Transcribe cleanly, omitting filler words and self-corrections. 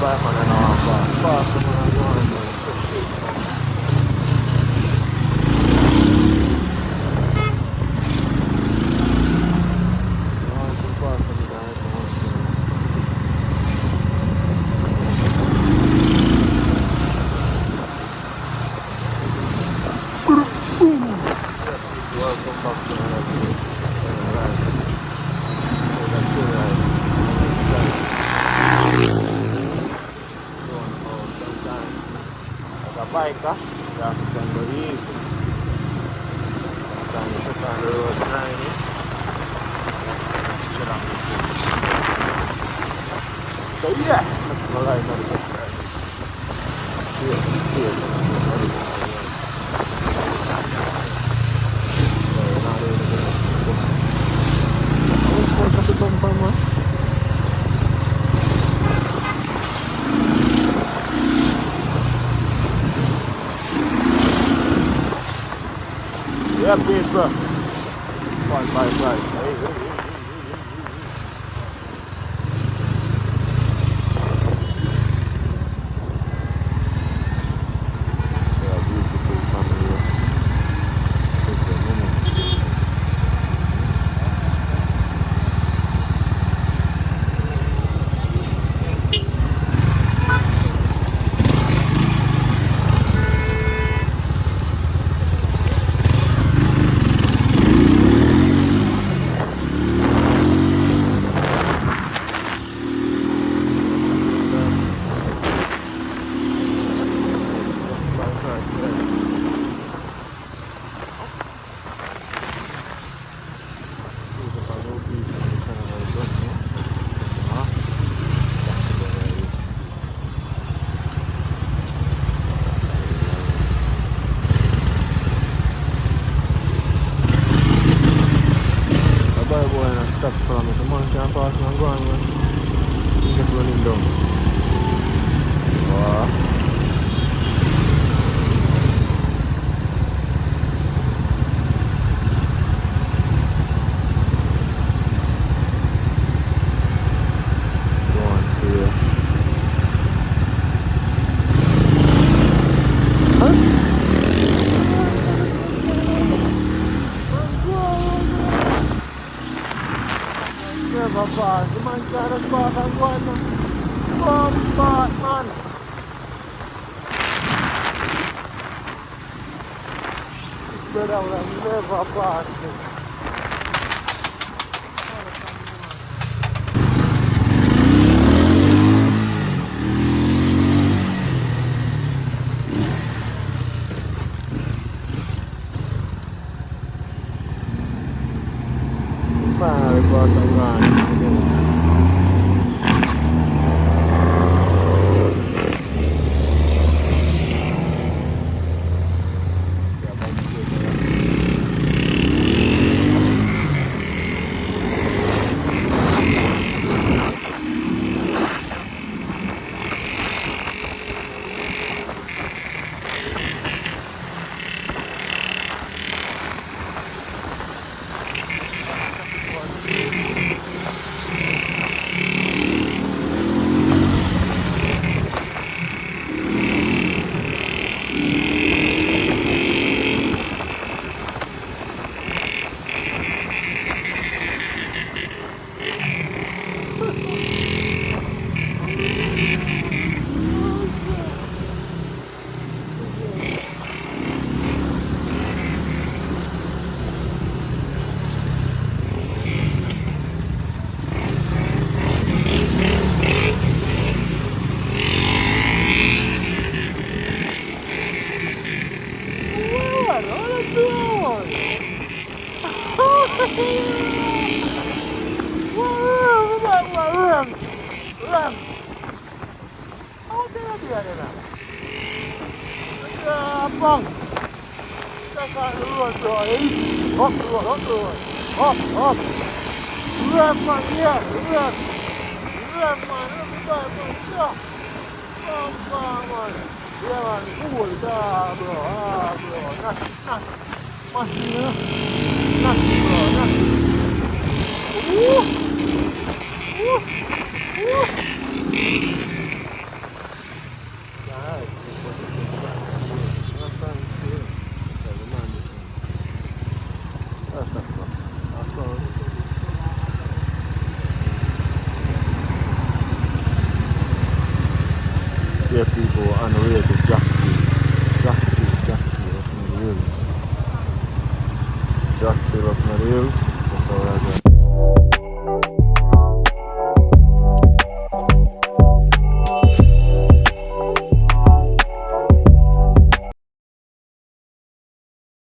bij man en al pas man gewoon shit. Welcome back to another video. Biker, you have to go easy. Sometimes you sit on the road behind you. Chill out. So yeah, let's go like and subscribe. Share. Yeah, please, bro. Bye. Hey. Yeah, beautiful family. Stop for me, the man can't pass me and go on, man. He just running down. Wow. Go on here. Never pass. The man can't pass and go on. Come back, man. This brother will never pass me. Finally pass and go on. Run! How dare you do that? Bang! That's on the road, bro. Up the road. Up. Run, man, yeah. Run, man. Let me man. Sure. Come on, man. Yeah, man. Cool, bro. Knock. Machine, knock, bro. Woo! here people on the way to Jackson. Jackson up in the hills. Jackson up in the hills.